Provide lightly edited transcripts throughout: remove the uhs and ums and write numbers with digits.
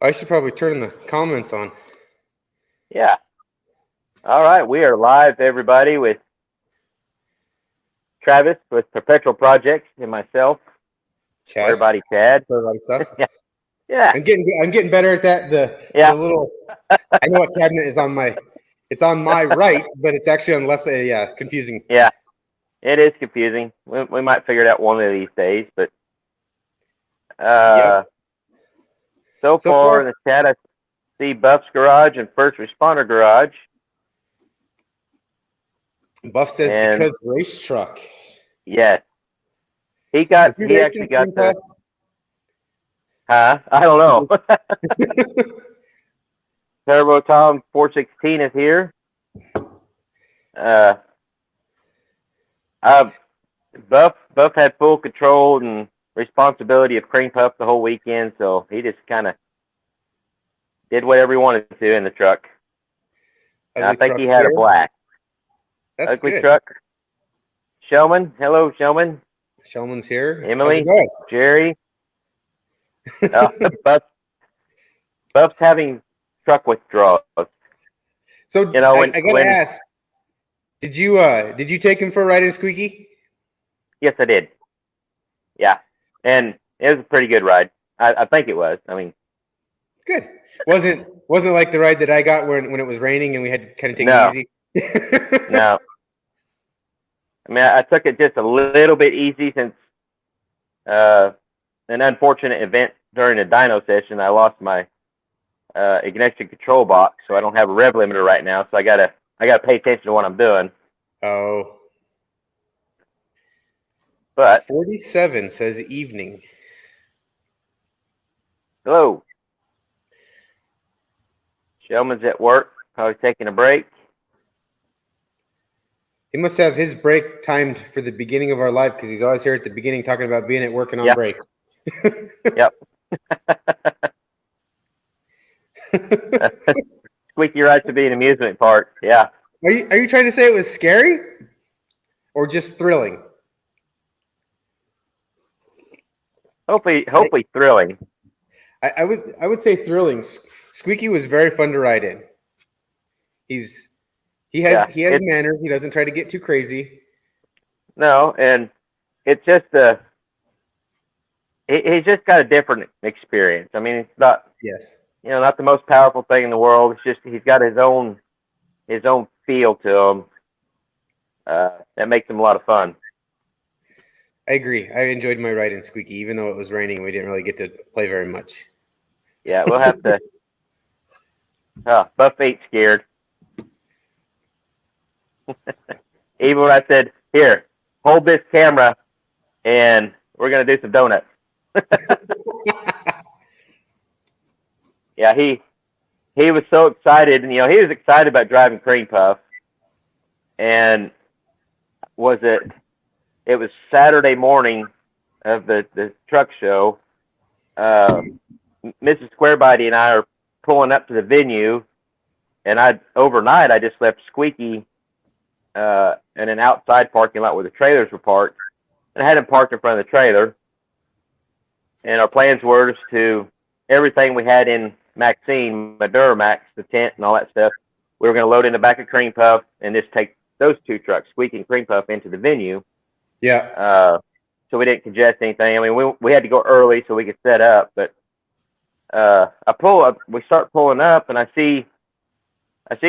I should probably turn the comments on. Yeah. All right, we are live, everybody, with Travis with Perpetual Projects and myself. Chad. Everybody, Chad. Stuff. Yeah. Yeah. I'm getting better at that. The little. I know what cabinet is on my. It's on my right, but it's actually on the left side. Yeah, confusing. Yeah, it is confusing. We might figure it out one of these days, but so far in the chat, I see Buff's Garage and First Responder Garage. Buff says because race truck. Yes, he actually got the. Huh? I don't know. Turbo Tom 416 is here. Buff had full control and responsibility of Cream Puff the whole weekend, so he just kind of did whatever he wanted to do in the truck. And I think he had a blast. That's Ugly good. truck. Showman, hello, Showman. Showman's here. Emily, Jerry. Buff's having truck withdrawals. So I gotta ask, did you take him for a ride in Squeaky? Yes, I did. Yeah, and it was a pretty good ride. I think it was. I mean, good. Wasn't like the ride that I got when it was raining and we had to kind of take it easy. No. I mean, I took it just a little bit easy since an unfortunate event during a dyno session. I lost my ignition control box, so I don't have a rev limiter right now. So I gotta pay attention to what I'm doing. Oh. But 47 says evening. Hello. Shellman's at work, probably taking a break. He must have his break timed for the beginning of our live because he's always here at the beginning talking about being at work and on break. Yep. Squeaky rides to be an amusement park. Yeah. Are you trying to say it was scary or just thrilling? Hopefully thrilling. I would say thrilling. Squeaky was very fun to ride in. He has manners. He doesn't try to get too crazy. No, and it's just he's just got a different experience. I mean, it's not not the most powerful thing in the world. It's just he's got his own feel to him that makes him a lot of fun. I agree. I enjoyed my ride in Squeaky, even though it was raining. We didn't really get to play very much. Yeah, we'll have to. Buff ain't scared. Even when I said, "Here, hold this camera, and we're gonna do some donuts." Yeah, he was so excited, and he was excited about driving Cream Puff, and it was Saturday morning of the truck show. Mrs. Squarebody and I are pulling up to the venue, and overnight I just left Squeaky in an outside parking lot where the trailers were parked, and I had him parked in front of the trailer. And our plans were to everything we had in Maxine, Madura Max, the tent and all that stuff. We were going to load in the back of Cream Puff and just take those two trucks, Squeaky and Cream Puff, into the venue. Yeah. So we didn't congest anything. I mean, we had to go early so we could set up. But I pull up. We start pulling up, and I see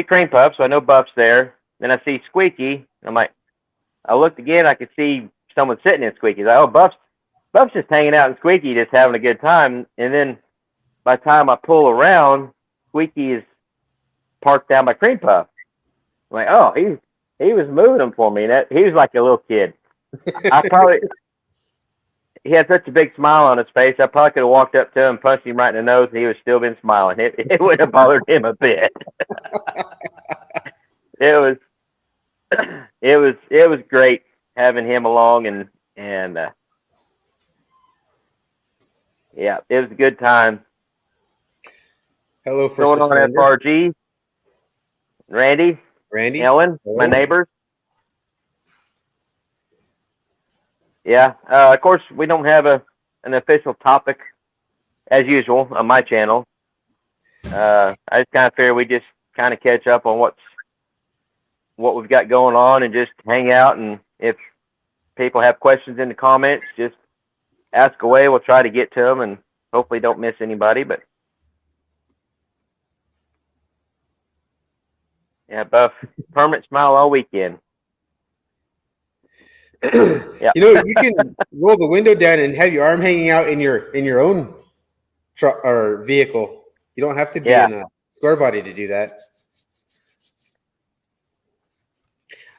Cream Puff, so I know Buff's there. Then I see Squeaky. And I'm like, I looked again. I could see someone sitting in Squeaky. Like, oh, Buff's just hanging out in Squeaky, just having a good time. And then by the time I pull around, Squeaky is parked down by Cream Puff. I'm like, oh, he was moving them for me. He was like a little kid. He had such a big smile on his face. I probably could have walked up to him, punched him right in the nose, and he would still been smiling. It wouldn't have bothered him a bit. It was great having him along, and yeah, it was a good time. Hello, First Going on at FRG. Randy, Ellen, my neighbors. Yeah, of course, we don't have an official topic, as usual, on my channel. I just kind of figure we just kind of catch up on what we've got going on and just hang out. And if people have questions in the comments, just ask away. We'll try to get to them and hopefully don't miss anybody. But yeah, Buff, permanent smile all weekend. Yeah. You can roll the window down and have your arm hanging out in your own truck or vehicle. You don't have to be in a square body to do that.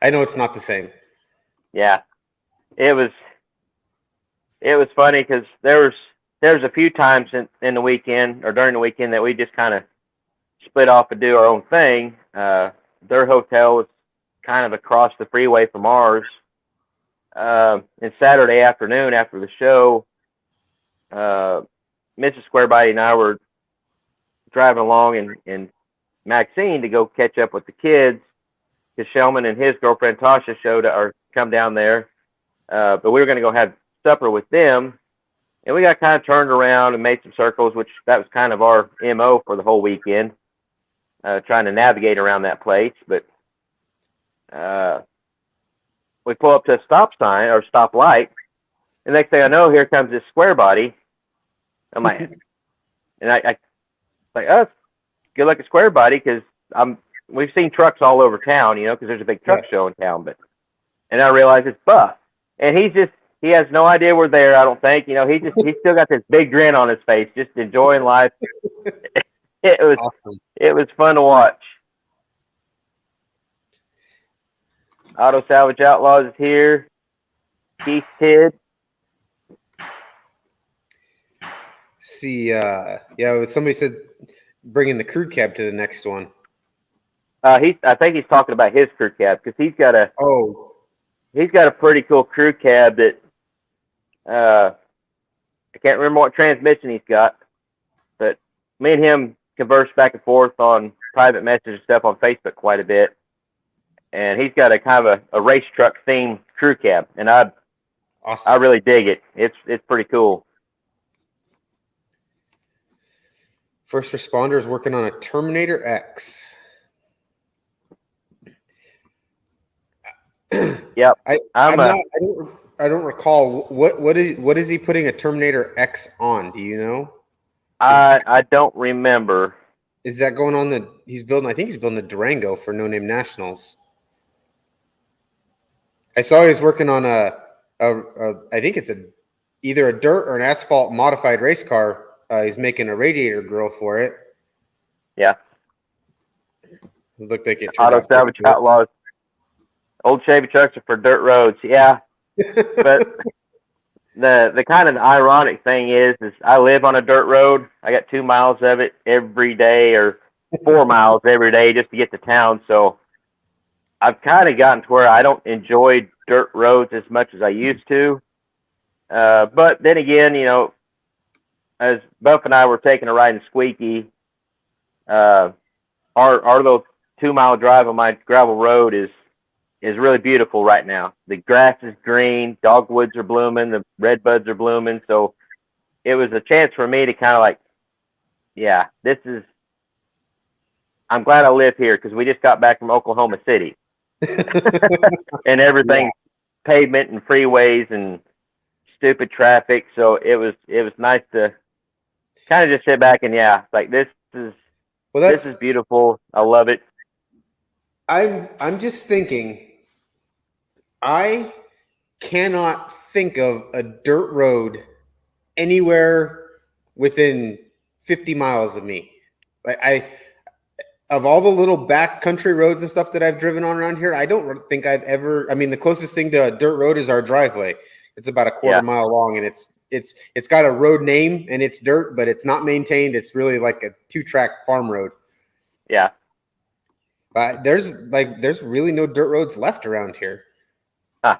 I know it's not the same. Yeah, it was funny because there was a few times in the weekend or during the weekend that we just kind of split off and do our own thing. Their hotel was kind of across the freeway from ours. And Saturday afternoon after the show, Mrs. Squarebody and I were driving along in Maxine to go catch up with the kids because Shellman and his girlfriend Tasha come down there. But we were going to go have supper with them. And we got kind of turned around and made some circles, which that was kind of our MO for the whole weekend, trying to navigate around that place. But we pull up to a stop sign or stop light. And next thing I know, here comes this square body. I'm like, and I like, oh, good luck at square body because we've seen trucks all over town, because there's a big truck show in town. And I realize it's Buff, and he has no idea we're there. I don't think, he's still got this big grin on his face, just enjoying life. It was awesome. It was fun to watch. Auto Salvage Outlaws is here. Keith Tidd. See, somebody said bringing the crew cab to the next one. I think he's talking about his crew cab because he's got a pretty cool crew cab that I can't remember what transmission he's got, but me and him converse back and forth on private message and stuff on Facebook quite a bit. And he's got a kind of a race truck themed crew cab, and I really dig it. It's pretty cool. First responders working on a Terminator X. Yep. I don't recall what is he putting a Terminator X on? Do you know? I don't remember. Is that going on I think he's building a Durango for No Name Nationals. I saw he was working on I think it's either a dirt or an asphalt modified race car. He's making a radiator grill for it. Yeah. It looked like it. Auto Salvage Outlaws. Old Chevy trucks are for dirt roads. Yeah. But the kind of ironic thing is I live on a dirt road. I got 2 miles of it every day or 4 miles every day just to get to town. So I've kind of gotten to where I don't enjoy dirt roads as much as I used to. But then again, as Buff and I were taking a ride in Squeaky, our little 2 mile drive on my gravel road is really beautiful right now. The grass is green, dogwoods are blooming, the redbuds are blooming. So it was a chance for me to kind of I'm glad I live here because we just got back from Oklahoma City. And everything's pavement and freeways and stupid traffic. So it was nice to kind of just sit back and this is beautiful. I love it. I'm just thinking, I cannot think of a dirt road anywhere within 50 miles of me. Of all the little back country roads and stuff that I've driven on around here, I don't think I've ever. I mean, the closest thing to a dirt road is our driveway. It's about a quarter mile long, and it's got a road name and it's dirt, but it's not maintained. It's really like a 2-track farm road. Yeah. There's really no dirt roads left around here. Huh.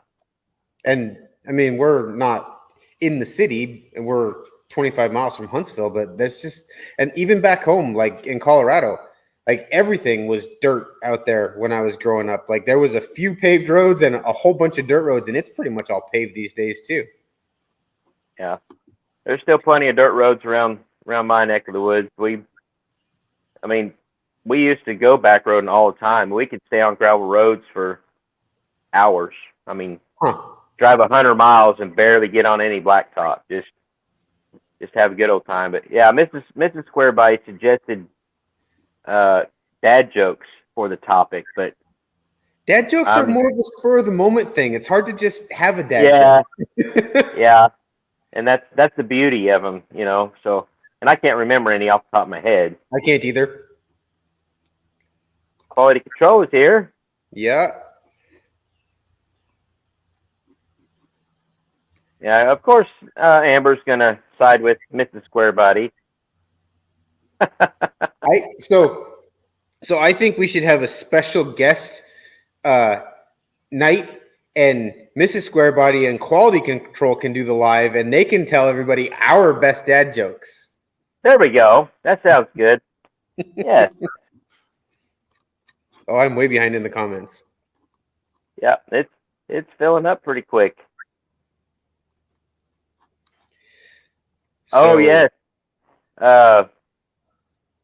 And I mean, we're not in the city, and we're 25 miles from Huntsville, but there's just, and even back home, like in Colorado, like everything was dirt out there when I was growing up. Like there was a few paved roads and a whole bunch of dirt roads, and it's pretty much all paved these days too. Yeah. There's still plenty of dirt roads around my neck of the woods. I mean, we used to go back roading all the time. We could stay on gravel roads for hours. I mean, drive 100 miles and barely get on any blacktop. Just have a good old time. But yeah, Mrs. Squarebody suggested dad jokes for the topic, but dad jokes are more of a spur of the moment thing. It's hard to just have a dad joke. Yeah, and that's the beauty of them, you know. So, and I can't remember any off the top of my head. I can't either. Quality control is here. Yeah. Yeah, of course, Amber's gonna side with Mrs. Squarebody. So I think we should have a special guest night, and Mrs. Squarebody and Quality Control can do the live, and they can tell everybody our best dad jokes. There we go. That sounds good. Yes. Oh, I'm way behind in the comments. Yeah, it's filling up pretty quick. So, oh yes.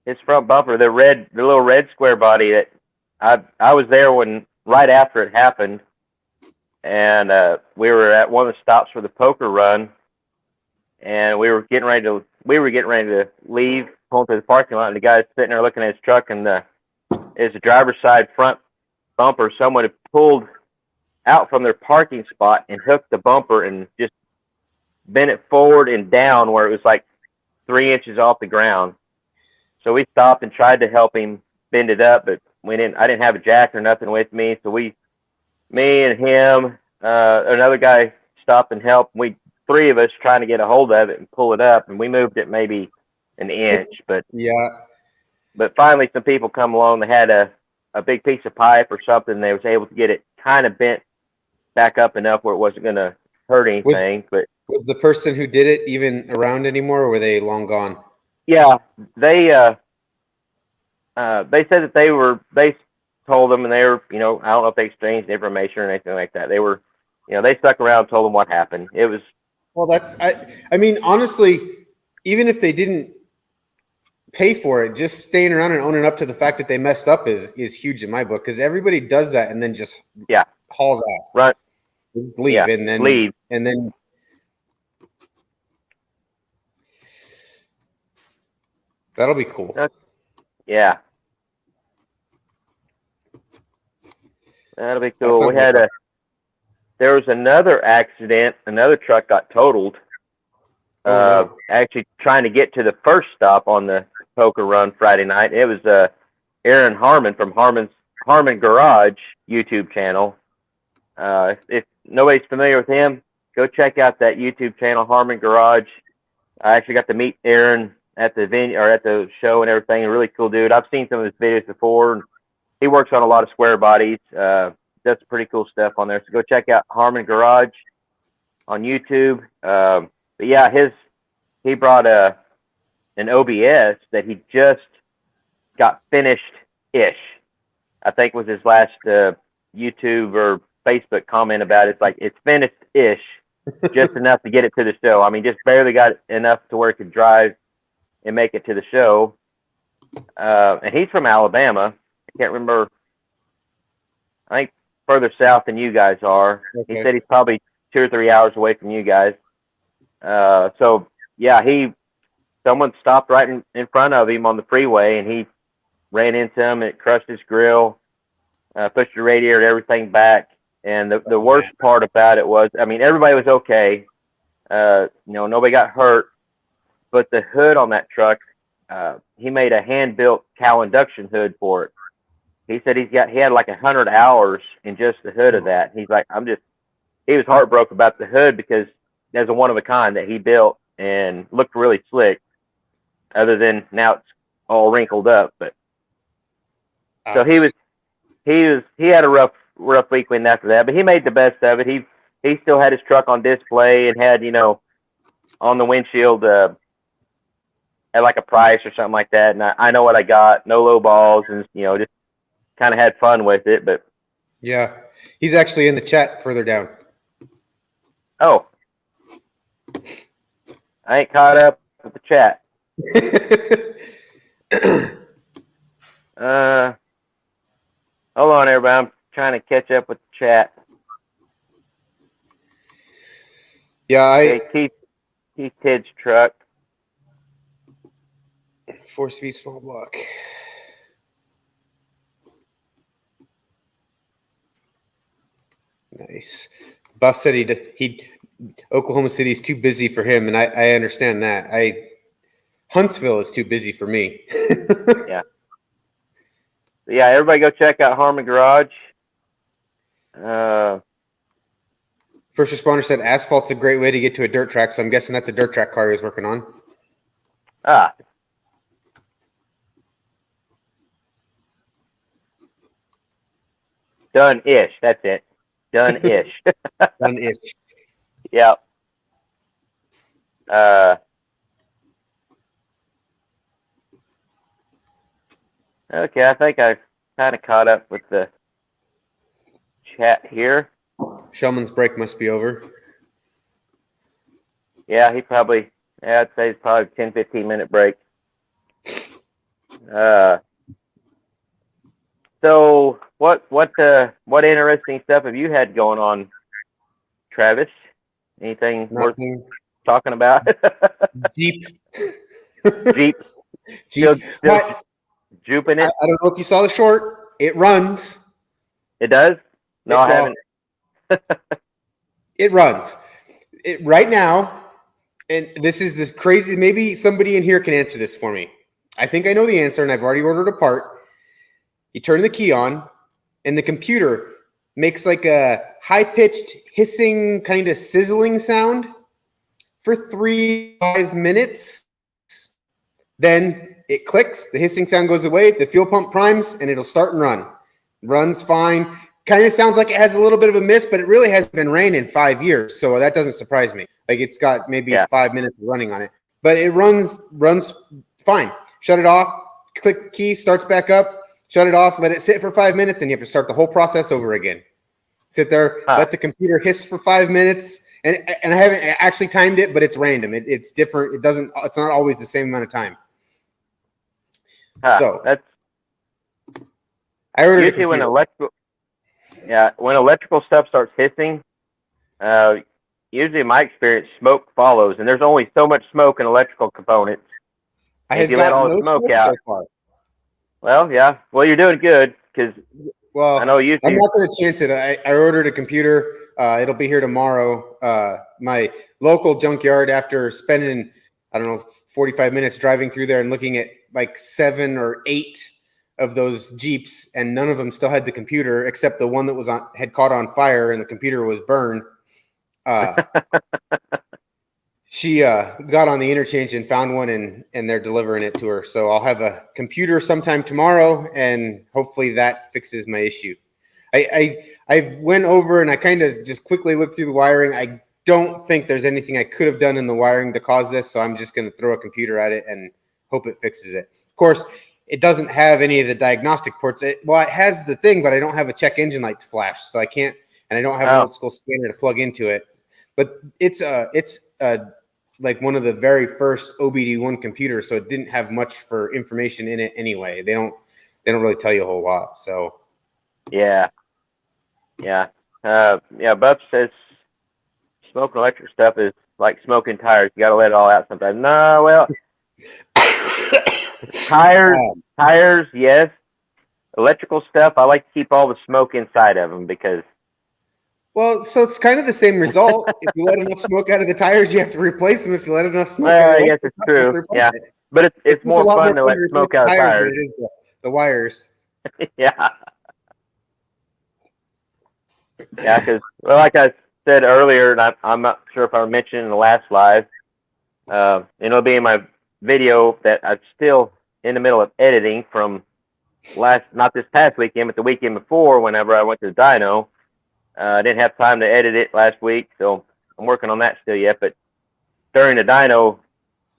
His front bumper, the little red square body that I was there when right after it happened, and we were at one of the stops for the poker run, and we were getting ready to leave, pulling through the parking lot, and the guy's sitting there looking at his truck, and it's a driver's side front bumper. Someone had pulled out from their parking spot and hooked the bumper and just bent it forward and down where it was like 3 inches off the ground. So we stopped and tried to help him bend it up, but I didn't have a jack or nothing with me. So me and him, another guy stopped and helped. Three of us trying to get a hold of it and pull it up, and we moved it maybe an inch, but finally some people come along. They had a big piece of pipe or something. And they was able to get it kind of bent back up enough where it wasn't going to hurt anything. But was the person who did it even around anymore, or were they long gone? Yeah, they said that they told them, and they were, I don't know if they exchanged information or anything like that. They were, they stuck around, told them what happened. It was, well, I mean, honestly, even if they didn't pay for it, just staying around and owning up to the fact that they messed up is huge in my book, because everybody does that and then just hauls ass, right, leave, and then leave, and then. That'll be cool. Yeah. That'll be cool. There was another accident. Another truck got totaled. No. Actually trying to get to the first stop on the poker run Friday night. It was Aaron Harmon from Harmon Garage YouTube channel. If nobody's familiar with him, go check out that YouTube channel, Harmon Garage. I actually got to meet Aaron at the venue or at the show and everything. A really cool dude. I've seen some of his videos before. He works on a lot of square bodies. Does some pretty cool stuff on there. So go check out Harmon Garage on YouTube. But yeah, he brought an OBS that he just got finished-ish. I think was his last YouTube or Facebook comment about it. It's like, it's finished-ish, just enough to get it to the show. I mean, just barely got enough to where it could drive and make it to the show. And he's from Alabama. I can't remember. I think further south than you guys are. Okay. He said he's probably 2 or 3 hours away from you guys. So yeah, someone stopped right in front of him on the freeway, and he ran into him. And it crushed his grill, pushed the radiator and everything back. And the worst part about it was, I mean, everybody was okay. Nobody got hurt, but the hood on that truck, he made a hand-built cow induction hood for it. He said he had like 100 hours in just the hood of that. He's like, he was heartbroken about the hood because there's a one of a kind that he built and looked really slick. Other than now it's all wrinkled up, but so he had a rough weekend after that, but he made the best of it. He still had his truck on display and had, on the windshield, had like a price or something like that. And I know what I got, no low balls, and just kind of had fun with it. But yeah, he's actually in the chat further down. Oh, I ain't caught up with the chat. there, but I'm trying to catch up with the chat. Yeah, Okay, Keith Tidd's truck. 4-speed small block. Nice. Buff said Oklahoma City's too busy for him, and I understand that. Huntsville is too busy for me. Yeah. Yeah, everybody go check out Harmon Garage. First responder said asphalt's a great way to get to a dirt track, so I'm guessing that's a dirt track car he was working on. Done-ish. That's it. Done-ish. Done-ish. Yeah. Okay, I think I kind of caught up with the chat here. Shellman's break must be over. Yeah, I'd say it's probably 10, 15-minute break. So what interesting stuff have you had going on, Travis? Anything worth talking about? Jeep. Jeep. Jeep. Still jumping it. I don't know if you saw the short. It runs. It does? No, I haven't. It runs. Right now, and this is this crazy. Maybe somebody in here can answer this for me. I think I know the answer, and I've already ordered a part. You turn the key on, and the computer makes like a high-pitched, hissing, kind of sizzling sound for 3-5 minutes. Then it clicks, the hissing sound goes away, the fuel pump primes, and it'll start and run. Runs fine. Kind of sounds like it has a little bit of a miss, but it really hasn't been rain in 5 years, so that doesn't surprise me. Like it's got maybe 5 minutes of running on it, but it runs fine. Shut it off, click key, starts back up, shut it off, let it sit for 5 minutes, and you have to start the whole process over again. Sit there, let the computer hiss for 5 minutes, and I haven't actually timed it, but it's random. It's different. It's not always the same amount of time. So that's I ordered usually when electrical stuff starts hissing. Usually, in my experience, smoke follows, and there's only so much smoke in electrical components. If you let all the smoke out, so far. Well, yeah. Well, you're doing good because I know you. I'm not going to chance it. I ordered a computer. It'll be here tomorrow. My local junkyard, after spending 45 minutes driving through there and looking at like 7 or 8 of those Jeeps, and none of them still had the computer except the one that had caught on fire and the computer was burned. She got on the interchange and found one, and they're delivering it to her. So I'll have a computer sometime tomorrow, and hopefully that fixes my issue. I went over and I kind of just quickly looked through the wiring. I don't think there's anything I could have done in the wiring to cause this, so I'm just going to throw a computer at it and hope it fixes it. Of course, it doesn't have any of the diagnostic ports. It has the thing, but I don't have a check engine light to flash, so I can't, and I don't have an old school scanner to plug into it. But it's like one of the very first OBD1 computers, so it didn't have much for information in it anyway. They don't really tell you a whole lot. So yeah. Buff says smoking electric stuff is like smoking tires. You got to let it all out sometimes. No, well, tires, yes. Electrical stuff, I like to keep all the smoke inside of them because. Well, so it's kind of the same result. If you let enough smoke out of the tires, you have to replace them. If you let enough smoke out of the I guess it's true. Yeah, but it's more fun to let smoke out of tires than it is the wires. Yeah. Yeah, because like I said earlier, and I'm not sure if I mentioned in the last live, it'll be in my video that I'm still in the middle of editing from not this past weekend, but the weekend before, whenever I went to the dyno. I didn't have time to edit it last week, so I'm working on that still yet. But during the dyno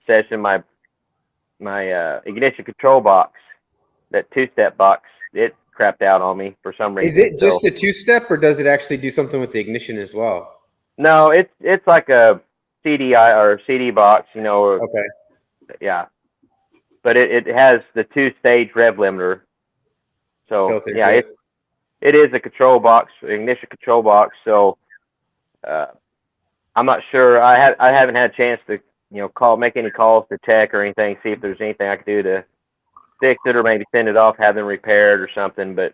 session, my ignition control box, that 2-step box, it crapped out on me for some reason. Is it just a 2-step, or does it actually do something with the ignition as well? No, it's like a CDI or CD box, Okay. Yeah, but it has the 2-stage rev limiter. So yeah, it is a control box, ignition control box. So uh, I'm not sure. I haven't had a chance to make any calls to tech or anything, see if there's anything I could do to fix it or maybe send it off, have them repaired or something. But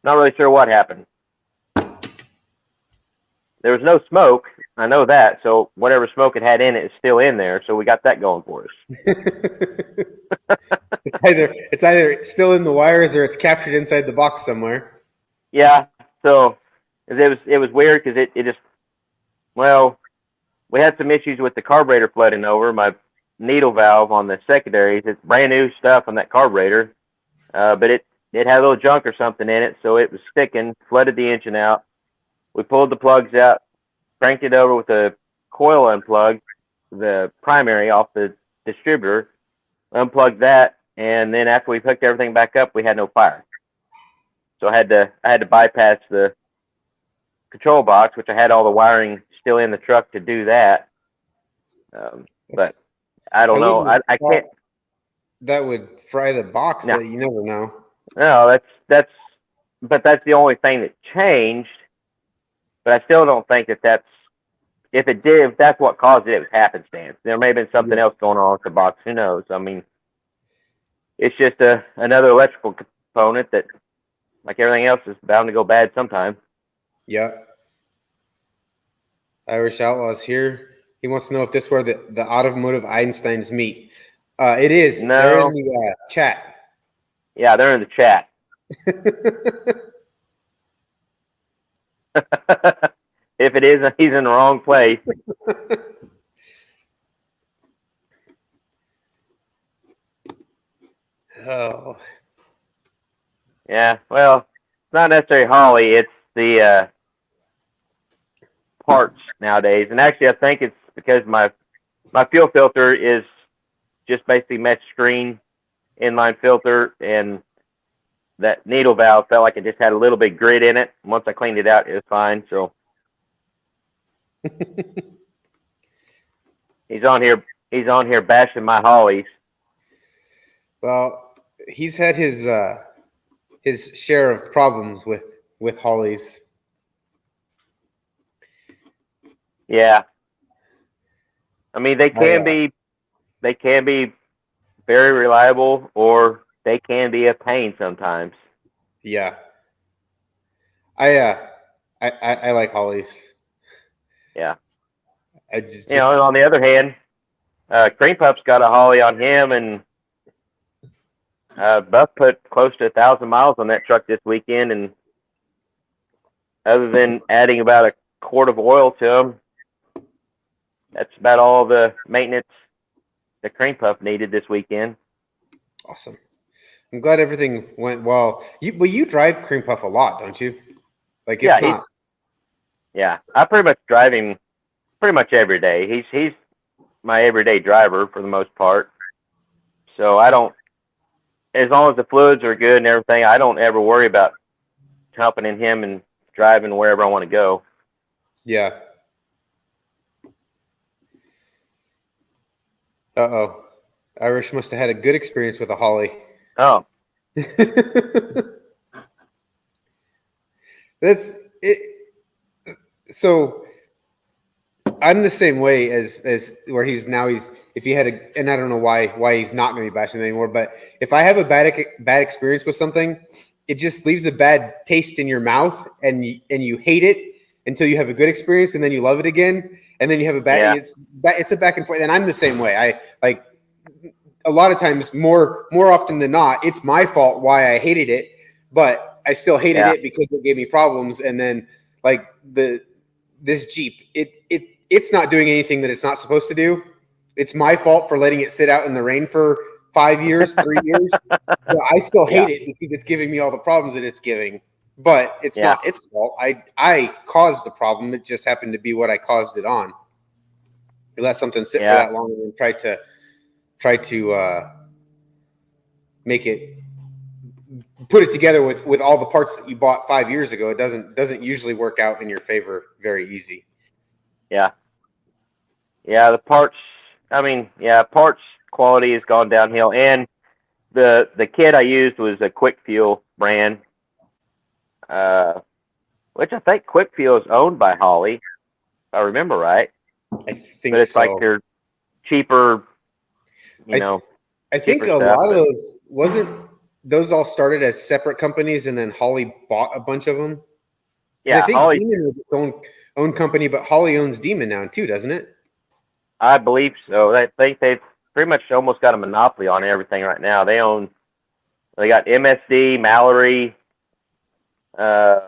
not really sure what happened. There was no smoke. I know that. So whatever smoke it had in it is still in there. So we got that going for us. It's either still in the wires or it's captured inside the box somewhere. Yeah. So it was weird because it just, well, we had some issues with the carburetor flooding over. My needle valve on the secondaries, it's brand new stuff on that carburetor, but it had a little junk or something in it, so it was sticking, flooded the engine out. We pulled the plugs out, cranked it over with a coil unplug, the primary off the distributor, unplugged that, and then after we hooked everything back up, we had no fire. So I had to bypass the control box, which I had all the wiring still in the truck to do that. But I don't know. I can't. That would fry the box, No. but you never know. No, but that's the only thing that changed. But I still don't think that's if that's what caused it, it was happenstance. There may have been something else going on with the box. Who knows? I mean, it's just another electrical component that, like everything else, is bound to go bad sometime. Yeah. Irish Outlaws here. He wants to know if this is where the automotive Einsteins meet. It is. No. They're in the chat. Yeah, they're in the chat. If it is, he's in the wrong place. Oh. Yeah, well, it's not necessarily Holly. It's the parts nowadays. And actually, I think it's because my fuel filter is just basically mesh screen inline filter, and that needle valve felt like it just had a little bit of grit in it. Once I cleaned it out, it was fine. So he's on here bashing my Hollies. Well, he's had his share of problems with Hollies. Yeah, I mean they can be very reliable, or they can be a pain sometimes. Yeah, I like Hollies. Yeah, I just and on the other hand, Cream Pup's got a Holly on him, and Buff put close to 1,000 miles on that truck this weekend, and other than adding about a quart of oil to him, that's about all the maintenance the Cream Puff needed this weekend. Awesome. I'm glad everything went well. You drive Cream Puff a lot, don't you? Like it's not. Yeah, I pretty much drive him pretty much every day. He's my everyday driver for the most part. So I don't, as long as the fluids are good and everything, I don't ever worry about jumping in him and driving wherever I want to go. Yeah. Uh-oh. Irish must have had a good experience with a Holly. Oh. That's it. So I'm the same way as where he's if he had and I don't know why he's not going to be bashing anymore, but if I have a bad experience with something, it just leaves a bad taste in your mouth, and you hate it until you have a good experience, and then you love it again, and then you have a bad. Yeah. It's a back and forth, and I'm the same way. I like a lot of times, more often than not, it's my fault why I hated it, but I still hated it because it gave me problems, and then like this Jeep, it's not doing anything that it's not supposed to do. It's my fault for letting it sit out in the rain for 5 years, 3 years. But I still hate it because it's giving me all the problems that it's giving. But it's not its fault. I caused the problem. It just happened to be what I caused it on. You let something sit for that long and then try to make it, put it together with all the parts that you bought 5 years ago. It doesn't usually work out in your favor very easy. Yeah. Yeah, the parts, parts quality has gone downhill, and the kit I used was a Quick Fuel brand. which I think Quickfuel is owned by Holly, if I remember right. I think But it's so. like their cheaper, I think cheaper a stuff. lot of those all started as separate companies, and then Holly bought a bunch of them. Because I Yeah, think Holly, Demon was its own company, but Holly owns Demon now too, doesn't it? I believe so. I think they've pretty much almost got a monopoly on everything right now. They got MSD, Mallory. I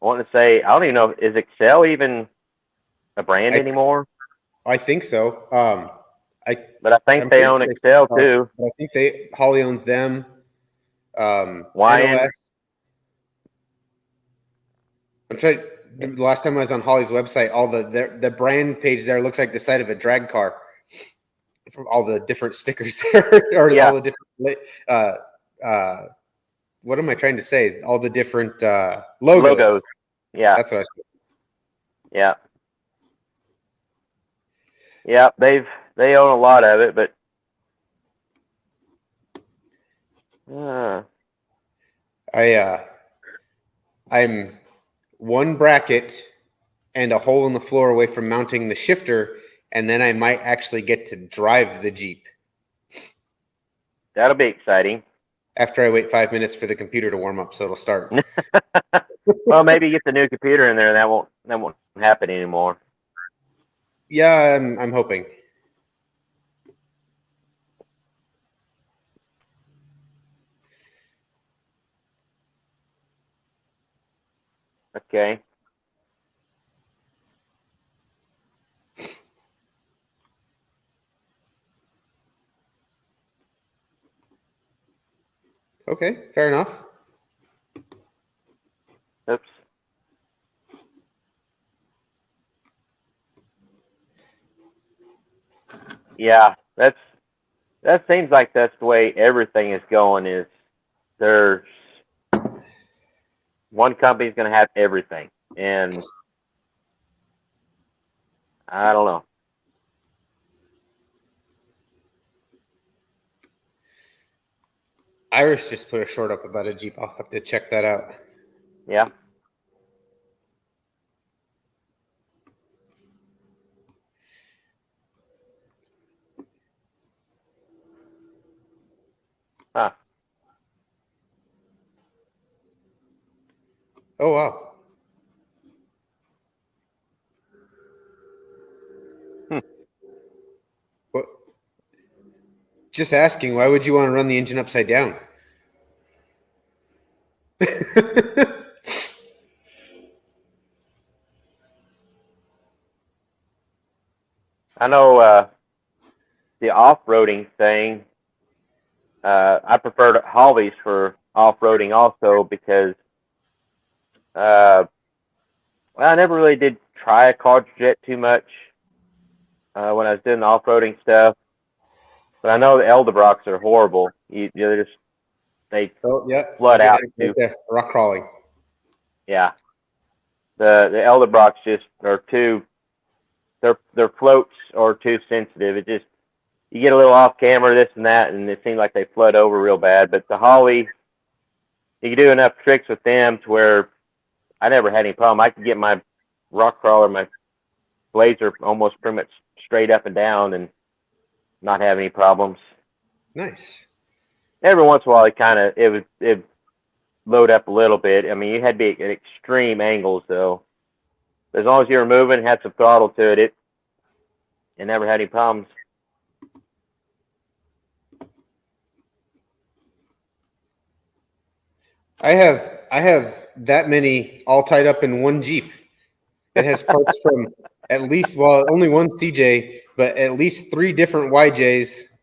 want to say, I don't even know, is Excel even a brand anymore? I think so. But I think I'm they pretty own sure Excel too. I think Holly owns them. Wyand. NOS. I'm trying. The last time I was on Holly's website, all the brand page there looks like the side of a drag car. From all the different stickers or Yeah. all the different. What am I trying to say? All the different logos. Yeah. That's what I was. Yeah. Yeah. They own a lot of it, but I'm one bracket and a hole in the floor away from mounting the shifter, and then I might actually get to drive the Jeep. that'll be exciting. After I wait 5 minutes for the computer to warm up, so it'll start. Well, maybe get the new computer in there, and that won't happen anymore. Yeah, I'm hoping. Okay. Okay, fair enough. Oops. Yeah, that seems like that's the way everything is going. Is there's one company's going to have everything, and I don't know. Iris just put a short up about a Jeep. I'll have to check that out. Yeah. Huh. Oh wow. Hmm. What? Just asking. Why would you want to run the engine upside down? I know the off-roading thing. I preferred Hollies for off-roading also because well, I never really did try a quadrojet too much when I was doing the off-roading stuff. But I know the Elderbrocs are horrible. They yeah. flood Okay, out right too. there. Rock crawling. Yeah, the Elderbrocs just are too. Their floats are too sensitive. It just you get a little off camera, this and that, and it seems like they flood over real bad. But the Holly, you can do enough tricks with them to where I never had any problem. I could get my rock crawler, my blazer almost pretty much straight up and down and not have any problems. Nice. Every once in a while, it load up a little bit. I mean, you had to be at extreme angles though. As long as you were moving, had some throttle to it, it never had any problems. I have that many all tied up in one Jeep. It has parts from at least only one CJ, but at least 3 different YJs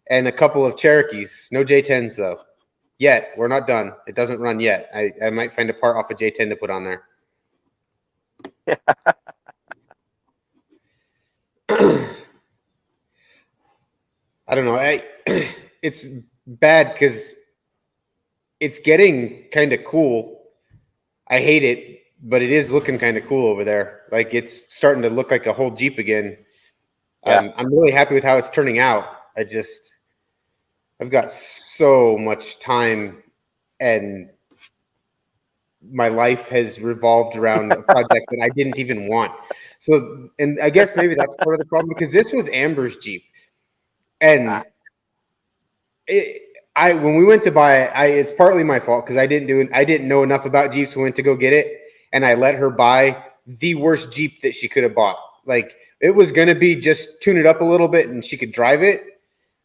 and a couple of Cherokees. No J10s though. Yet we're not done. It doesn't run yet. I might find a part off a J10 to put on there. I don't know. It's bad because it's getting kind of cool. I hate it, but it is looking kind of cool over there. Like it's starting to look like a whole Jeep again. Yeah. I'm really happy with how it's turning out. I've got so much time and my life has revolved around a project that I didn't even want. So, and I guess maybe that's part of the problem, because this was Amber's Jeep, and when we went to buy it, it's partly my fault because I didn't know enough about Jeeps. We went to go get it, and I let her buy the worst Jeep that she could have bought. Like, it was gonna be just tune it up a little bit and she could drive it,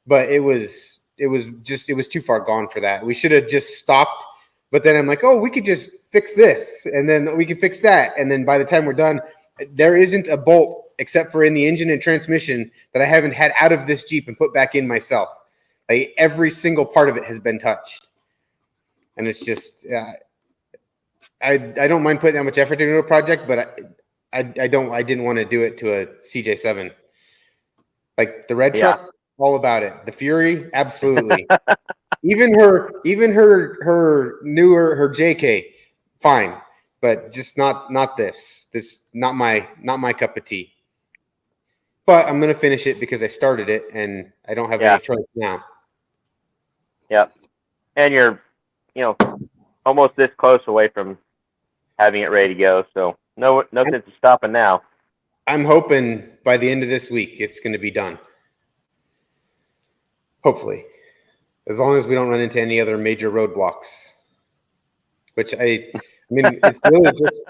but it was too far gone for that. We should have just stopped. But then I'm like, oh, we could just fix this, and then we could fix that, and then by the time we're done, there isn't a bolt except for in the engine and transmission that I haven't had out of this Jeep and put back in myself. Like, every single part of it has been touched, and it's just I don't mind putting that much effort into a project, but I didn't want to do it to a CJ7. Like the red truck, all about it. The Fury, absolutely. even her newer, her JK, fine, but just not this. This not my cup of tea. But I'm gonna finish it because I started it and I don't have any choice now. Yep. And you're, almost this close away from having it ready to go. So no sense of stopping now. I'm hoping by the end of this week it's going to be done. Hopefully, as long as we don't run into any other major roadblocks. Which I mean, it's really just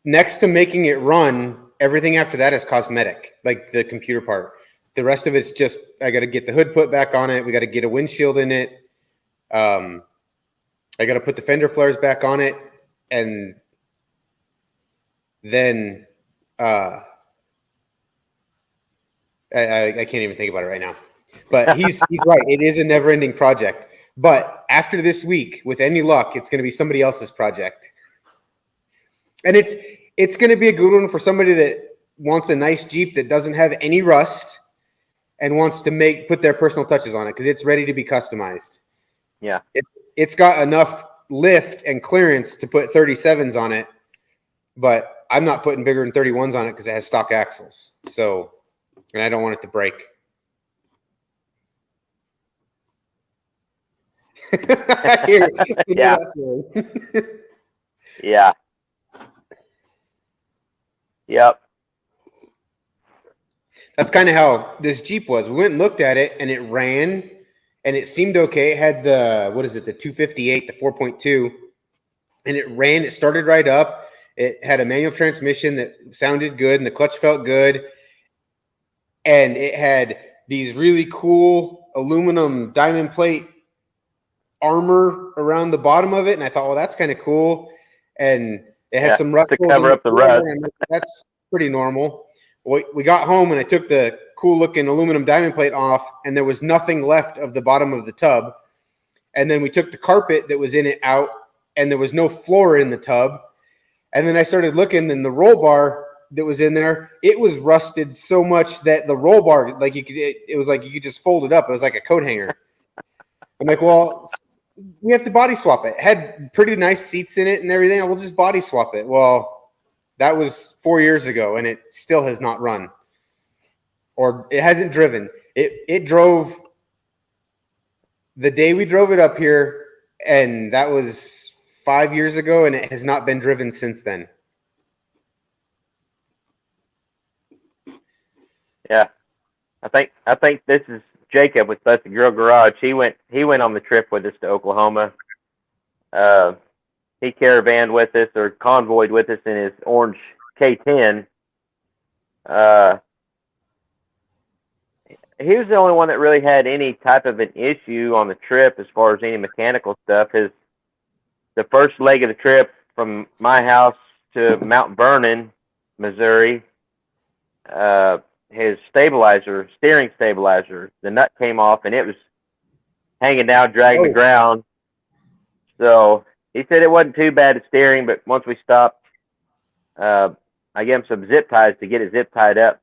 next to making it run. Everything after that is cosmetic, like the computer part. The rest of it's just I got to get the hood put back on it. We got to get a windshield in it. I got to put the fender flares back on it, and then I can't even think about it right now. But he's right. It is a never-ending project. But after this week, with any luck, it's going to be somebody else's project, and it's going to be a good one for somebody that wants a nice Jeep that doesn't have any rust and wants to put their personal touches on it because it's ready to be customized. Yeah. It's got enough lift and clearance to put 37s on it, but I'm not putting bigger than 31s on it because it has stock axles. So, and I don't want it to break. Yeah. Yeah. Yep. That's kind of how this Jeep was. We went and looked at it, and it ran, and it seemed okay. It had the 258, the 4.2, and it ran. It started right up. It had a manual transmission that sounded good, and the clutch felt good. And it had these really cool aluminum diamond plate armor around the bottom of it, and I thought, well, that's kind of cool. And it had some rust to cover up the rust. That's pretty normal. We got home, and I took the cool-looking aluminum diamond plate off, and there was nothing left of the bottom of the tub. And then we took the carpet that was in it out, and there was no floor in the tub. And then I started looking, and the roll bar that was in there, it was rusted so much that the roll bar, like it was like you could just fold it up. It was like a coat hanger. I'm like, well, we have to body swap it. It had pretty nice seats in it and everything. We'll just body swap it. Well, that was 4 years ago, and it still has not run, or it hasn't driven. It drove the day we drove it up here, and that was 5 years ago, and it has not been driven since then. Yeah, I think this is Jacob with Busted Grill Garage. He went on the trip with us to Oklahoma. He caravanned with us or convoyed with us in his orange K10. He was the only one that really had any type of an issue on the trip as far as any mechanical stuff. The first leg of the trip from my house to Mount Vernon, Missouri, his steering stabilizer, the nut came off and it was hanging down, dragging the ground. So he said it wasn't too bad at steering, but once we stopped, I gave him some zip ties to get it zip tied up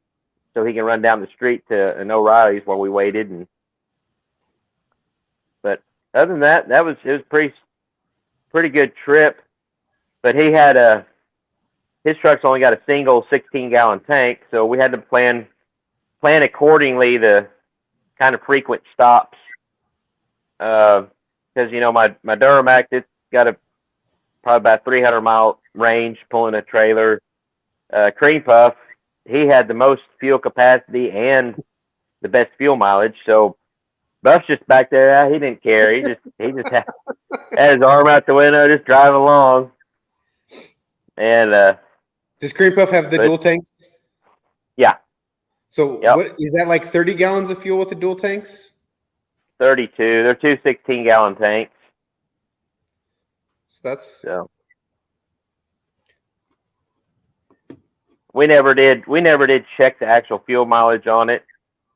so he can run down the street to an O'Reilly's while we waited. But other than that, it was pretty good trip. But he had his truck's only got a single 16-gallon tank, so we had to plan accordingly the kind of frequent stops. Because my Duramax, it's got a probably about 300-mile range pulling a trailer. Cream Puff, he had the most fuel capacity and the best fuel mileage. So Buff's just back there. He didn't care. He just had his arm out the window, just driving along. And does Cream Puff have the dual tanks? Yeah. So what is that, like 30 gallons of fuel with the dual tanks? 32. They're two 16-gallon tanks. So that's we never did check the actual fuel mileage on it.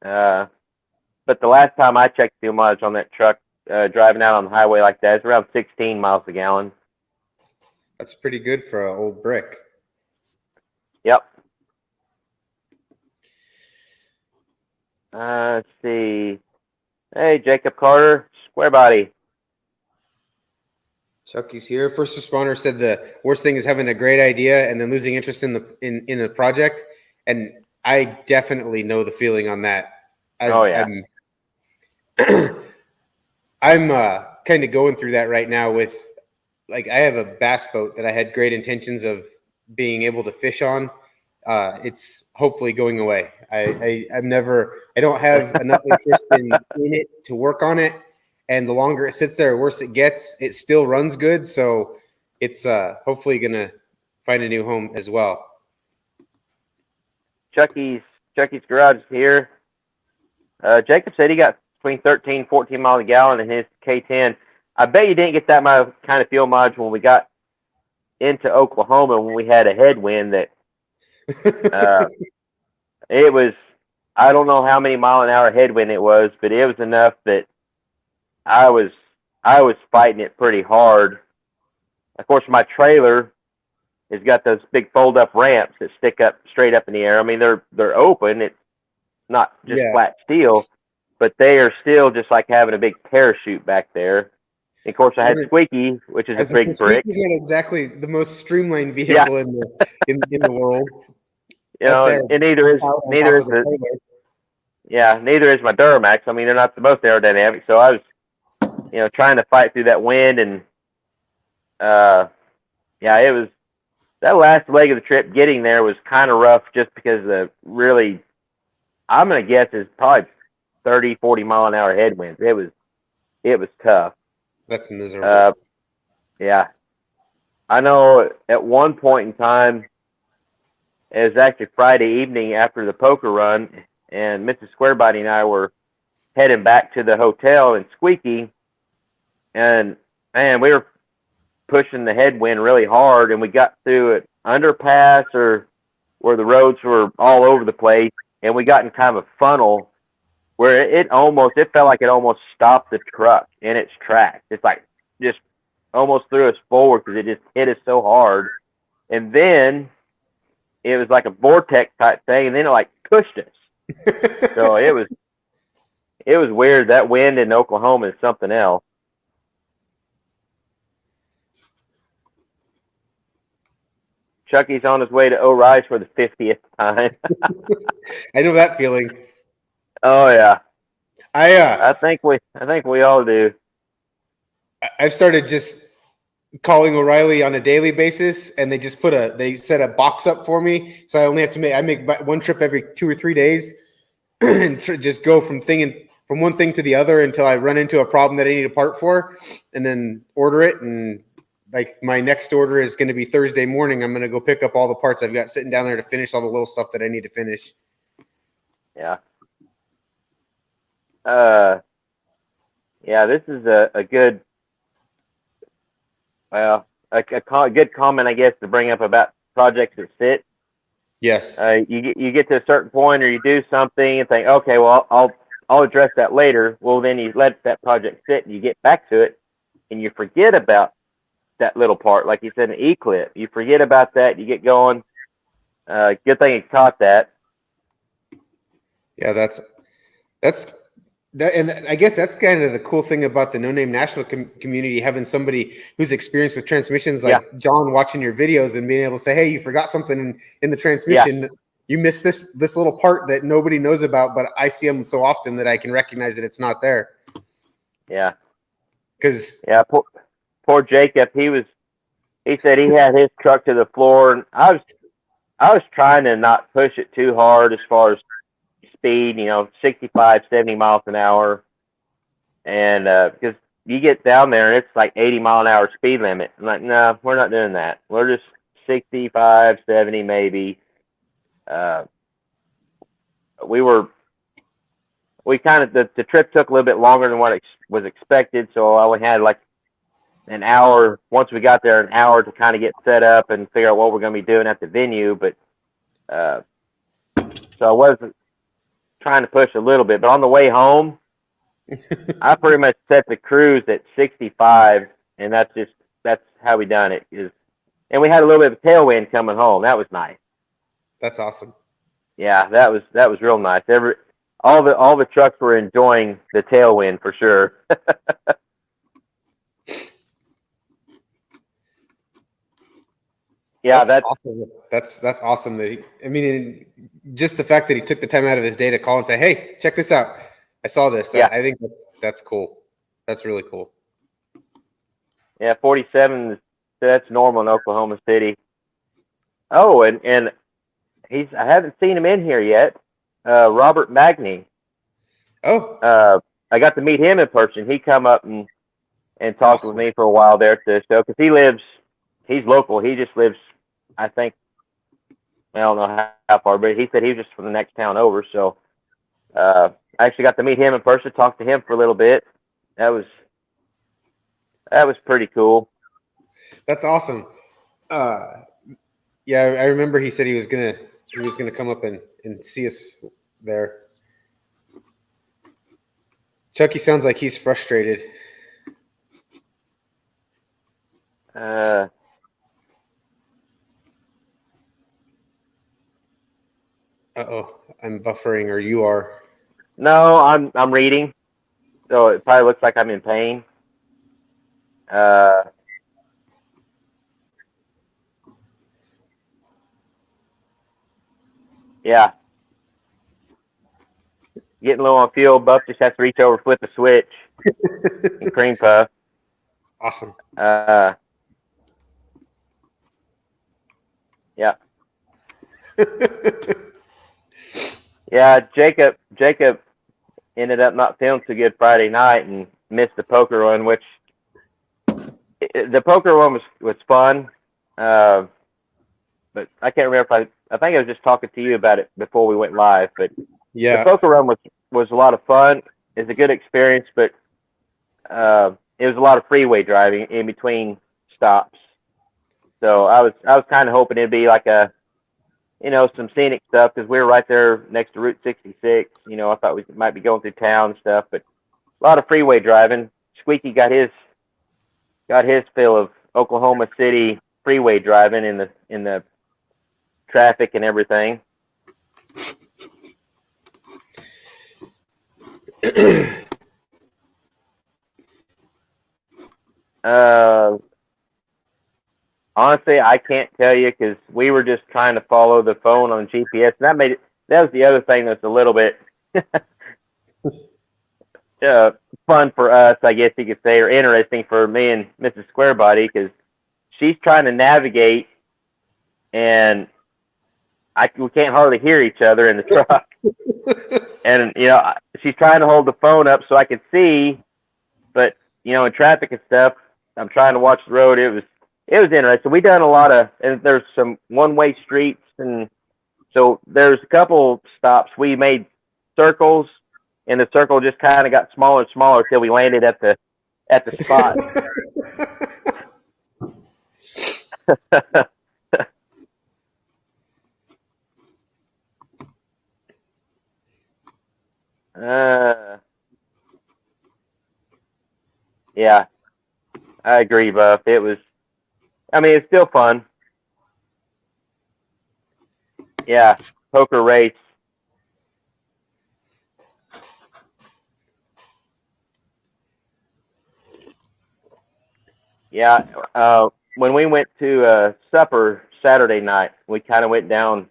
But the last time I checked fuel mileage on that truck, driving out on the highway like that, it's around 16 miles a gallon. That's pretty good for an old brick. Yep. Let's see. Hey, Jacob Carter, Square Body. Chucky's here. First responder said the worst thing is having a great idea and then losing interest in the project. And I definitely know the feeling on that. I'm kind of going through that right now with, like, I have a bass boat that I had great intentions of being able to fish on. It's hopefully going away. I don't have enough interest in it to work on it. And the longer it sits there, the worse it gets. It still runs good. So it's hopefully going to find a new home as well. Chucky's Garage is here. Jacob said he got between 13 14 miles a gallon in his K10. I bet you didn't get that kind of fuel mileage when we got into Oklahoma, when we had a headwind that it was, I don't know how many mile an hour headwind it was, but it was enough that I was fighting it pretty hard. Of course, my trailer has got those big fold up ramps that stick up straight up in the air. I mean, they're open. It's not just flat steel, but they are still just like having a big parachute back there. And of course, I had Squeaky, which is a big brick. Squeaky's not exactly the most streamlined vehicle in the world. You know, and neither is my Duramax. I mean, they're not the most aerodynamic. So I was, trying to fight through that wind, and it was that last leg of the trip. Getting there was kind of rough, just because I'm gonna guess is probably 30, 40 mile an hour headwinds. It was tough. That's miserable. I know at one point in time, it was actually Friday evening after the poker run, and Mrs. Squarebody and I were heading back to the hotel in Squeaky, and man, we were pushing the headwind really hard, and we got through an underpass or where the roads were all over the place, and we got in kind of a funnel where it felt like it almost stopped the truck in its tracks. It's like just almost threw us forward because it just hit us so hard. And then it was like a vortex type thing, and then it like pushed us. So it was weird. That wind in Oklahoma is something else. Chucky's on his way to O'Reilly's for the 50th time. I know that feeling. Oh yeah. I think we all do. I've started just calling O'Reilly on a daily basis, and they just they set a box up for me, so I only have to make one trip every 2 or 3 days, and just go from one thing to the other until I run into a problem that I need a part for, and then order it. And like my next order is going to be Thursday morning. I'm going to go pick up all the parts I've got sitting down there to finish all the little stuff that I need to finish. Yeah. This is a good, a good comment, I guess, to bring up about projects that sit. Yes. You get to a certain point, or you do something and think, okay, well, I'll address that later. Well, then you let that project sit, and you get back to it, and you forget about that little part, like you said, an E-clip. You forget about that. You get going. Good thing you caught that. Yeah, that's that, and I guess that's kind of the cool thing about the No Name National community, having somebody who's experienced with transmissions, like John, watching your videos and being able to say, "Hey, you forgot something in the transmission. Yeah. You missed this little part that nobody knows about, but I see them so often that I can recognize that it's not there." Yeah, because poor Jacob, he was he said he had his truck to the floor, and I was trying to not push it too hard as far as speed, 65, 70 miles an hour, and because you get down there and it's like 80-mile-an-hour speed limit. I'm like, no, we're not doing that. We're just 65, 70 maybe. Uh, we kind of the trip took a little bit longer than what was expected, so I only had like an hour. Once we got there, an hour to kind of get set up and figure out what we're going to be doing at the venue. But so I wasn't trying to push a little bit. But on the way home, I pretty much set the cruise at 65, and that's how we done it. And we had a little bit of a tailwind coming home. That was nice. That's awesome. Yeah, that was real nice. All the trucks were enjoying the tailwind for sure. Yeah, that's awesome. That's awesome. Just the fact that he took the time out of his day to call and say, "Hey, check this out. I saw this." Yeah. I think that's cool. That's really cool. Yeah, 47. That's normal in Oklahoma City. Oh, and I haven't seen him in here yet. Robert Magny. Oh. I got to meet him in person. He come up and talked with me for a while there at the show because he's local. He just lives, I think, I don't know how far, but he said he was just from the next town over. So I actually got to meet him in person, talk to him for a little bit. That was pretty cool. That's awesome. Yeah, I remember he said he was gonna come up and see us there. Chucky sounds like he's frustrated. Uh-oh, I'm buffering, or you are. No, I'm reading, so it probably looks like I'm in pain. Yeah. Getting low on fuel, Buff just has to reach over, flip the switch, and cream puff. Awesome. Yeah. Yeah, Jacob ended up not feeling too good Friday night and missed the poker one, which the poker one was fun. But I can't remember if I think I was just talking to you about it before we went live, but yeah, the poker run was a lot of fun. It's a good experience, but it was a lot of freeway driving in between stops. So I was kind of hoping it'd be like some scenic stuff because we were right there next to Route 66. I thought we might be going through town and stuff, but a lot of freeway driving. Squeaky got his fill of Oklahoma City freeway driving in the traffic and everything. Honestly, I can't tell you because we were just trying to follow the phone on GPS, and that was the other thing that's a little bit fun for us, I guess you could say, or interesting for me and Mrs. Squarebody because she's trying to navigate, and we can't hardly hear each other in the truck. And she's trying to hold the phone up so I could see, but in traffic and stuff, I'm trying to watch the road. It was interesting. We done a lot of, and there's some one-way streets, and so there's a couple stops. We made circles, and the circle just kind of got smaller and smaller until we landed at the spot. Yeah, I agree, Buff. It's still fun. Yeah, poker race. Yeah, when we went to supper Saturday night, we kind of went down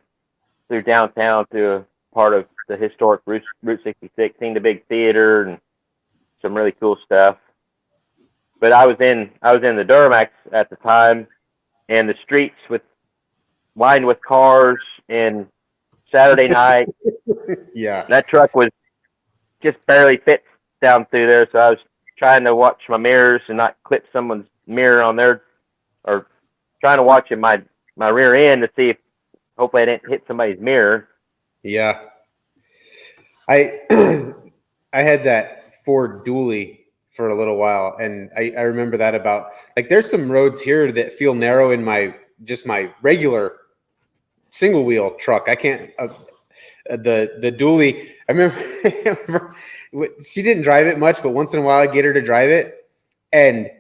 through downtown to a part of the historic Route 66, seen the big theater and some really cool stuff. But I was in the Duramax at the time, and the streets lined with cars. And Saturday night, Yeah. that truck was just barely fit down through there. So I was trying to watch my mirrors and not clip someone's mirror on their, or trying to watch in my rear end to see if hopefully I didn't hit somebody's mirror. Yeah. I I had that Ford dually for a little while, and I remember that about, like, there's some roads here that feel narrow in my regular single wheel truck. I can't the dually. I remember, she didn't drive it much, but once in a while I'd get her to drive it, and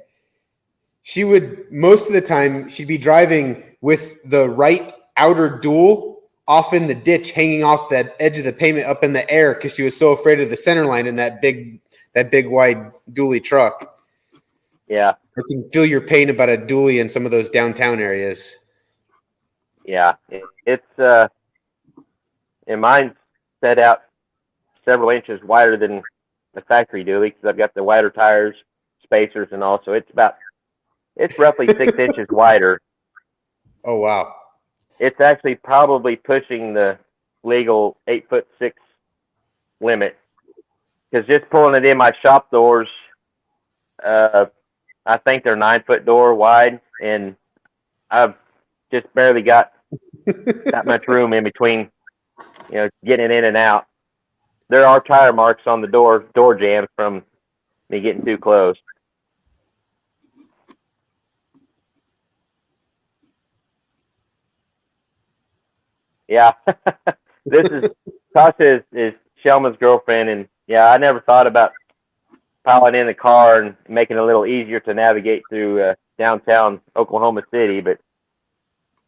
she would, most of the time she'd be driving with the right outer dual off in the ditch, hanging off that edge of the pavement up in the air, because she was so afraid of the center line in that big wide dually truck. Yeah. I can feel your pain about a dually in some of those downtown areas. Yeah. It's and mine's set out several inches wider than the factory dually because I've got the wider tires, spacers, and all. So it's roughly 6 inches wider. Oh, wow. It's actually probably pushing the legal 8'6" limit, because just pulling it in my shop doors, I think they're 9-foot door wide, and I've just barely got that much room in between, getting in and out. There are tire marks on the door jambs from me getting too close. Yeah. Tasha is Shelman's girlfriend, and yeah, I never thought about piling in the car and making it a little easier to navigate through downtown Oklahoma City, but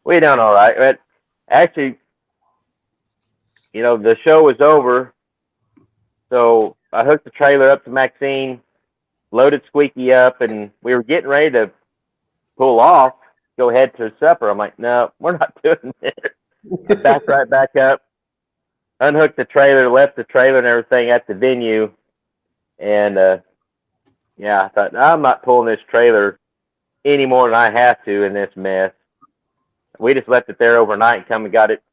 we done all right. But actually, the show was over, so I hooked the trailer up to Maxine, loaded Squeaky up, and we were getting ready to pull off, go head to supper. I'm like, no, we're not doing this. I backed right back up, unhooked the trailer, left the trailer and everything at the venue, and I thought, I'm not pulling this trailer any more than I have to in this mess. We just left it there overnight and come and got it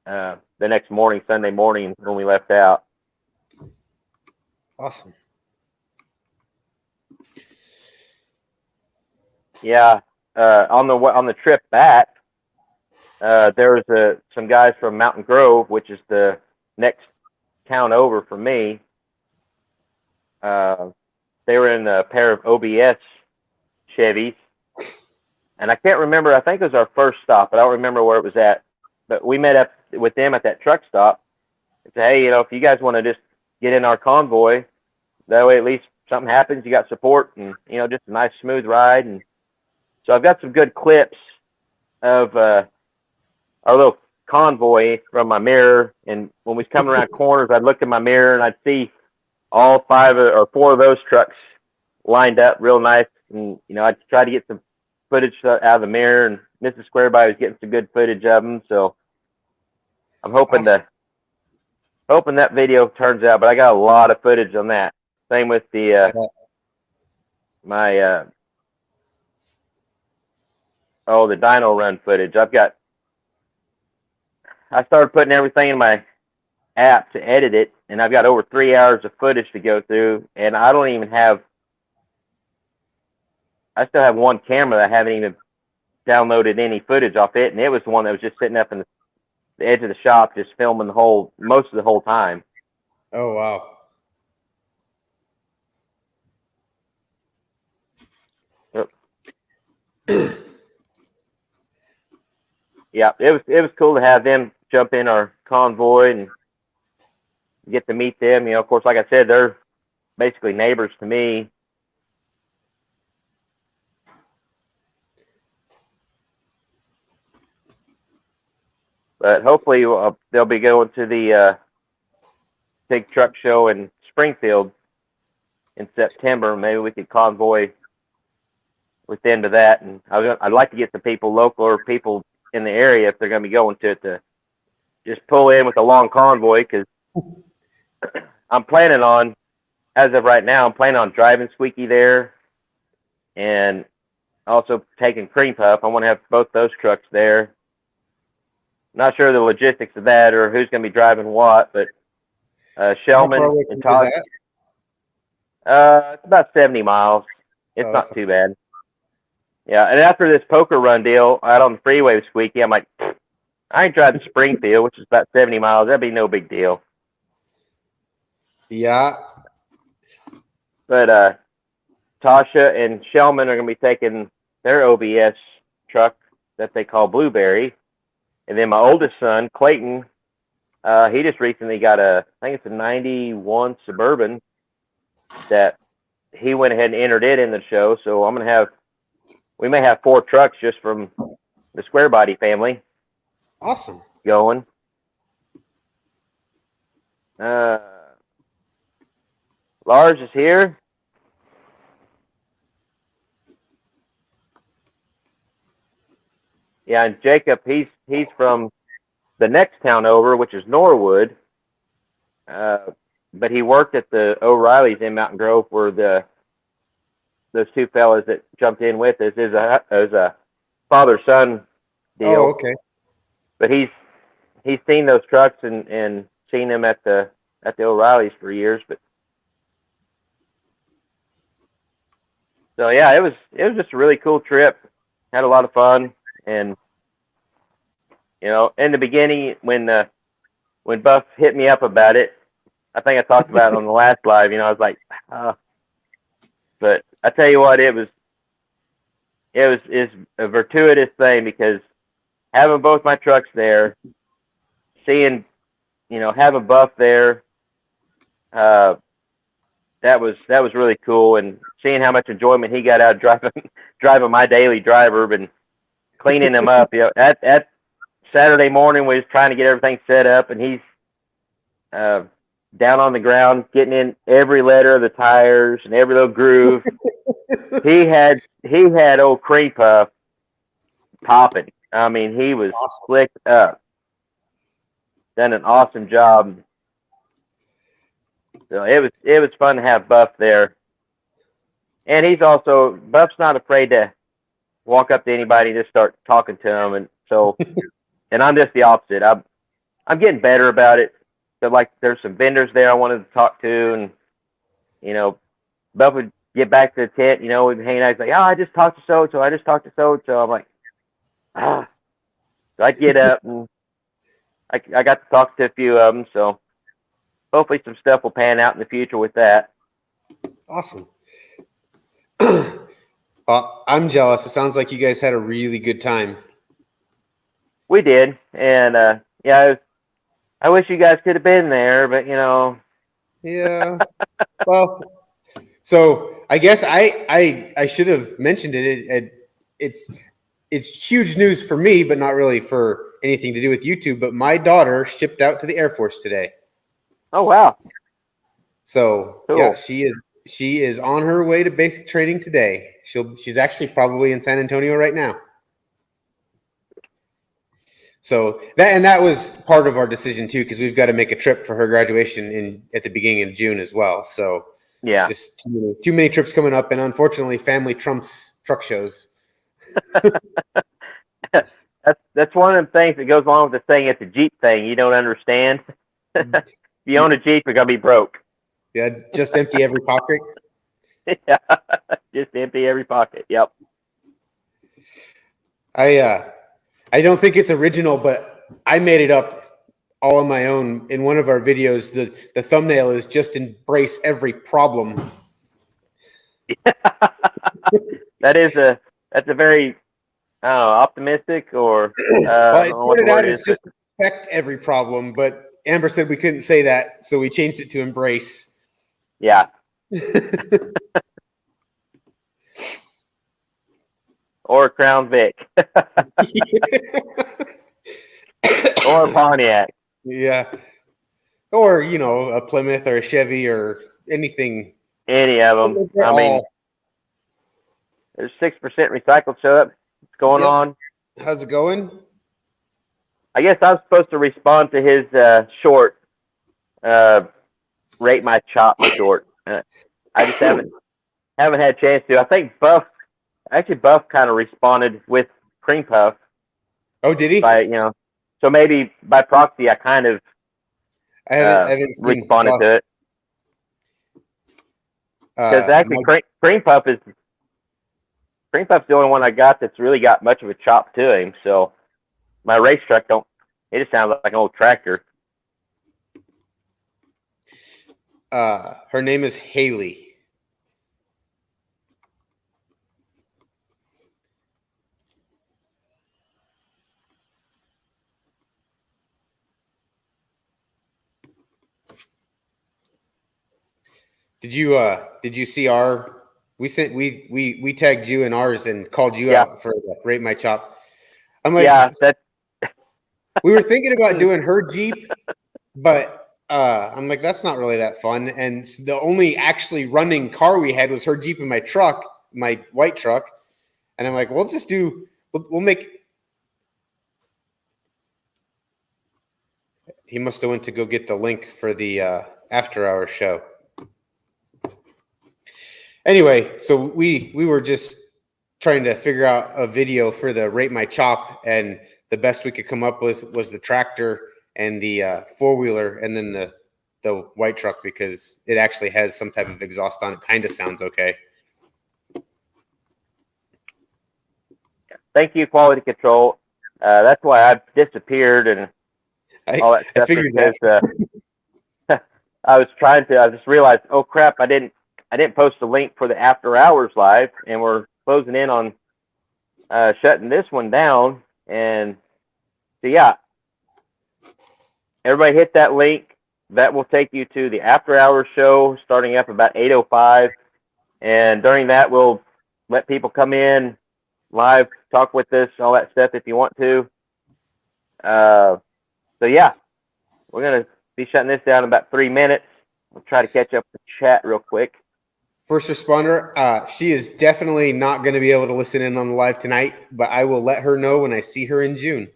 the next morning, Sunday morning, when we left out. Awesome. Yeah. On the trip back, there was some guys from Mountain Grove, which is the next town over for me. They were in a pair of OBS Chevys, and I can't remember. I think it was our first stop, but I don't remember where it was at. But we met up with them at that truck stop and said, hey, if you guys want to just get in our convoy, that way at least something happens, you got support, and just a nice smooth ride. And so I've got some good clips of our little convoy from my mirror, and when we was coming around corners, I'd look in my mirror and I'd see all 5 or 4 of those trucks lined up real nice, and I'd try to get some footage out of the mirror, and Mrs. Squareby was getting some good footage of them. So I'm hoping that video turns out, but I got a lot of footage on that. Same with the the dyno run footage. I started putting everything in my app to edit it, and I've got over 3 hours of footage to go through, and I still have one camera that I haven't even downloaded any footage off it, and it was the one that was just sitting up in the edge of the shop, just filming most of the whole time. Oh, wow. Yep. Yeah, it was cool to have them jump in our convoy and get to meet them. Of course, like I said, they're basically neighbors to me. But hopefully they'll be going to the big truck show in Springfield in September. Maybe we could convoy with them to that. And I'd like to get some people local or people in the area, if they're going to be going to it, to just pull in with a long convoy, because I'm planning on, as of right now, I'm planning on driving Squeaky there, and also taking Cream Puff. I want to have both those trucks there. Not sure the logistics of that or who's going to be driving what, but How Shellman far away and from you is Todd. that? It's about 70 miles. It's Oh, not too bad. Yeah, and after this poker run deal out on the freeway with Squeaky, I'm like, I ain't driving to Springfield, which is about 70 miles. That'd be no big deal. Yeah. But Tasha and Shellman are going to be taking their OBS truck that they call Blueberry. And then my oldest son, Clayton, he just recently got I think it's a 91 Suburban that he went ahead and entered it in the show. So we may have 4 trucks just from the Square Body family. Awesome. Going. Lars is here. Yeah, and Jacob, he's from the next town over, which is Norwood. But he worked at the O'Reillys in Mountain Grove, where those 2 fellas that jumped in with us is a father-son deal. Oh, okay. But he's seen those trucks and seen them at the O'Reillys for years. But so yeah, it was just a really cool trip. Had a lot of fun, and in the beginning when Buff hit me up about it, I think I talked about it on the last live. I was like, but I tell you what, it's a virtuitous thing, because having both my trucks there, seeing, having Buff there, that was really cool, and seeing how much enjoyment he got out of driving my daily driver and cleaning him up. At Saturday morning, we was trying to get everything set up, and he's down on the ground getting in every letter of the tires and every little groove. he had old Cream Puff popping. I mean, he was awesome. slicked up. Done an awesome job. So it was fun to have Buff there. And Buff's not afraid to walk up to anybody and just start talking to them. And so, and I'm just the opposite. I'm getting better about it. So, like, there's some vendors there I wanted to talk to, and Buff would get back to the tent. We'd be hanging out. He's like, "Oh, I just talked to so and so. I just talked to so and so." I'm like, So I get up, and I got to talk to a few of them. So hopefully some stuff will pan out in the future with that. Awesome. I'm jealous. It sounds like you guys had a really good time. We did, and yeah, I wish you guys could have been there, but Yeah. Well, so I guess I should have mentioned it. It's huge news for me, but not really for anything to do with YouTube. But my daughter shipped out to the Air Force today. Oh, wow. So cool. Yeah, she is on her way to basic training today. She's actually probably in San Antonio right now. So that was part of our decision too, because we've got to make a trip for her graduation at the beginning of June as well. So yeah, just too many trips coming up, and unfortunately, family trumps truck shows. That's one of the things that goes along with the saying, it's a Jeep thing. You don't understand. If you own a Jeep, you're gonna be broke. Yeah, just empty every pocket. Yeah, just empty every pocket. Yep. I don't think it's original, but I made it up all on my own. In one of our videos, the thumbnail is just embrace every problem. That's a very optimistic, or well, it started out as just expect every problem, but Amber said we couldn't say that, so we changed it to embrace. Yeah. Or a Crown Vic. Or a Pontiac. Yeah. Or, a Plymouth or a Chevy or anything. Any of them. I mean, there's 6% recycled show up. What's going on? How's it going? I guess I was supposed to respond to his short, rate my chop short. I just haven't had a chance to. I think Buff actually Buff kind of responded with Cream Puff Oh, did he? by so maybe by proxy I kind of I haven't seen responded Buff. to it because actually Cream Puff's the only one I got that's really got much of a chop to him. So my race truck don't. It just sounds like an old tractor. Her name is Haley. Did you see our? We tagged you in ours and called you out for the Rate My Chop. I'm like, we were thinking about doing her Jeep, but I'm like, that's not really that fun. And the only actually running car we had was her Jeep and my truck, my white truck. And I'm like, we'll make. He must have went to go get the link for the after hours show. Anyway, so we were just trying to figure out a video for the Rate My Chop, and the best we could come up with was the tractor and the four-wheeler, and then the white truck, because it actually has some type of exhaust on it. Kind of sounds okay. Thank you, quality control. That's why I've disappeared and all that stuff. I figured that. I just realized, oh crap, I didn't post a link for the after hours live, and we're closing in on shutting this one down. And so yeah, everybody hit that link. That will take you to the after hours show starting up about 8:05. And during that, we'll let people come in live, talk with us, all that stuff if you want to. So yeah, we're going to be shutting this down in about 3 minutes. We'll try to catch up with the chat real quick. First responder, she is definitely not going to be able to listen in on the live tonight, but I will let her know when I see her in June.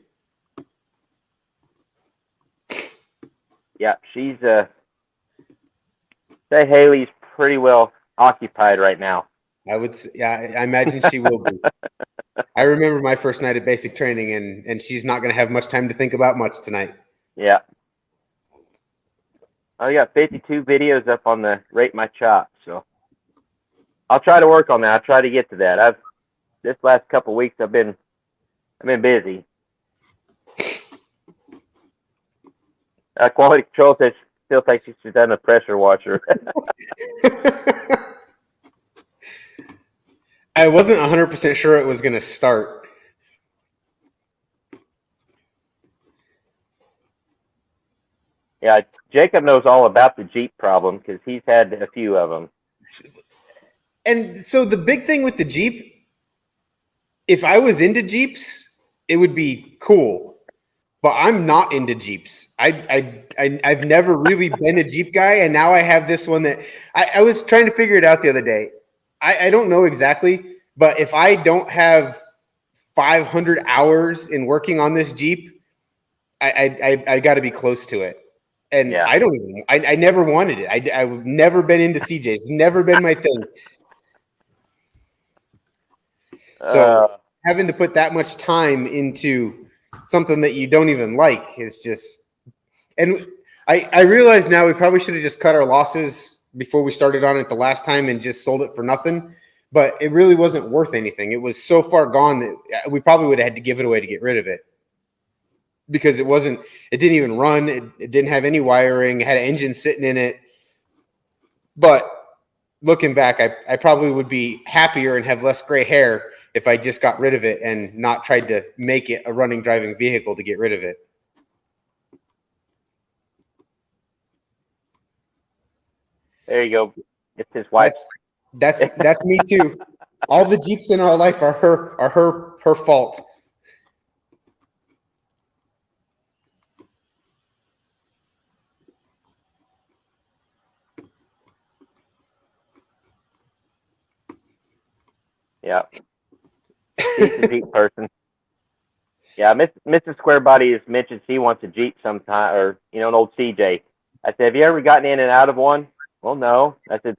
Yeah, she's say Haley's pretty well occupied right now. I imagine she will be. I remember my first night of basic training, and she's not going to have much time to think about much tonight. Yeah. I got 52 videos up on the Rate My Chop, so I'll try to work on that. I'll try to get to that. This last couple weeks I've been busy. Quality control says still thinks she's done a pressure washer. I wasn't 100% sure it was going to start. Yeah, Jacob knows all about the Jeep problem because he's had a few of them. And so the big thing with the Jeep, if I was into Jeeps, it would be cool. But I'm not into Jeeps. I've never really been a Jeep guy, and now I have this one that I was trying to figure it out the other day. I don't know exactly, but if I don't have 500 hours in working on this Jeep, I got to be close to it. And yeah. I never wanted it. I've never been into CJ's. Never been my thing. So having to put that much time into something that you don't even like is just, and I realize now we probably should have just cut our losses before we started on it the last time and just sold it for nothing, but it really wasn't worth anything. It was so far gone that we probably would have had to give it away to get rid of it, because it didn't even run. It didn't have any wiring. It had an engine sitting in it. But looking back, I probably would be happier and have less gray hair if I just got rid of it and not tried to make it a running, driving vehicle to get rid of it. There you go. It's his wife. That's me too. All the Jeeps in our life are her fault. Yeah. He's a Jeep person. Yeah, Mr. Square Body has mentioned he wants a Jeep sometime, or an old CJ. I said, have you ever gotten in and out of one? Well, no. I said,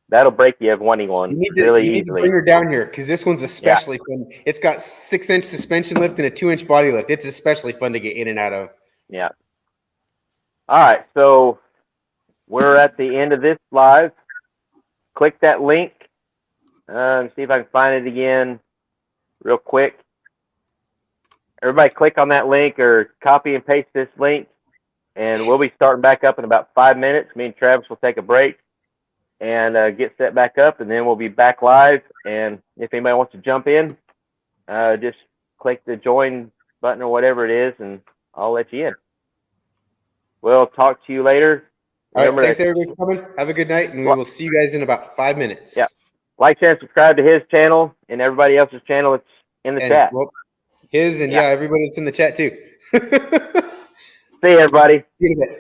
that'll break you of wanting one You really need to easily. bring her down here because this one's especially fun. It's got 6-inch suspension lift and a 2-inch body lift. It's especially fun to get in and out of. Yeah. All right, so we're at the end of this live. Click that link. See if I can find it again real quick. Everybody click on that link or copy and paste this link, and we'll be starting back up in about 5 minutes. Me and Travis will take a break and get set back up, and then we'll be back live. And if anybody wants to jump in, just click the join button or whatever it is, and I'll let you in. We'll talk to you later. All right, thanks everybody for coming. Have a good night, and we will see you guys in about 5 minutes. Yeah. Like, share, and subscribe to his channel and everybody else's channel that's in the chat. Well, his and everybody that's in the chat too. See you, everybody.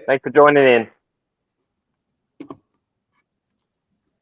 Thanks for joining in.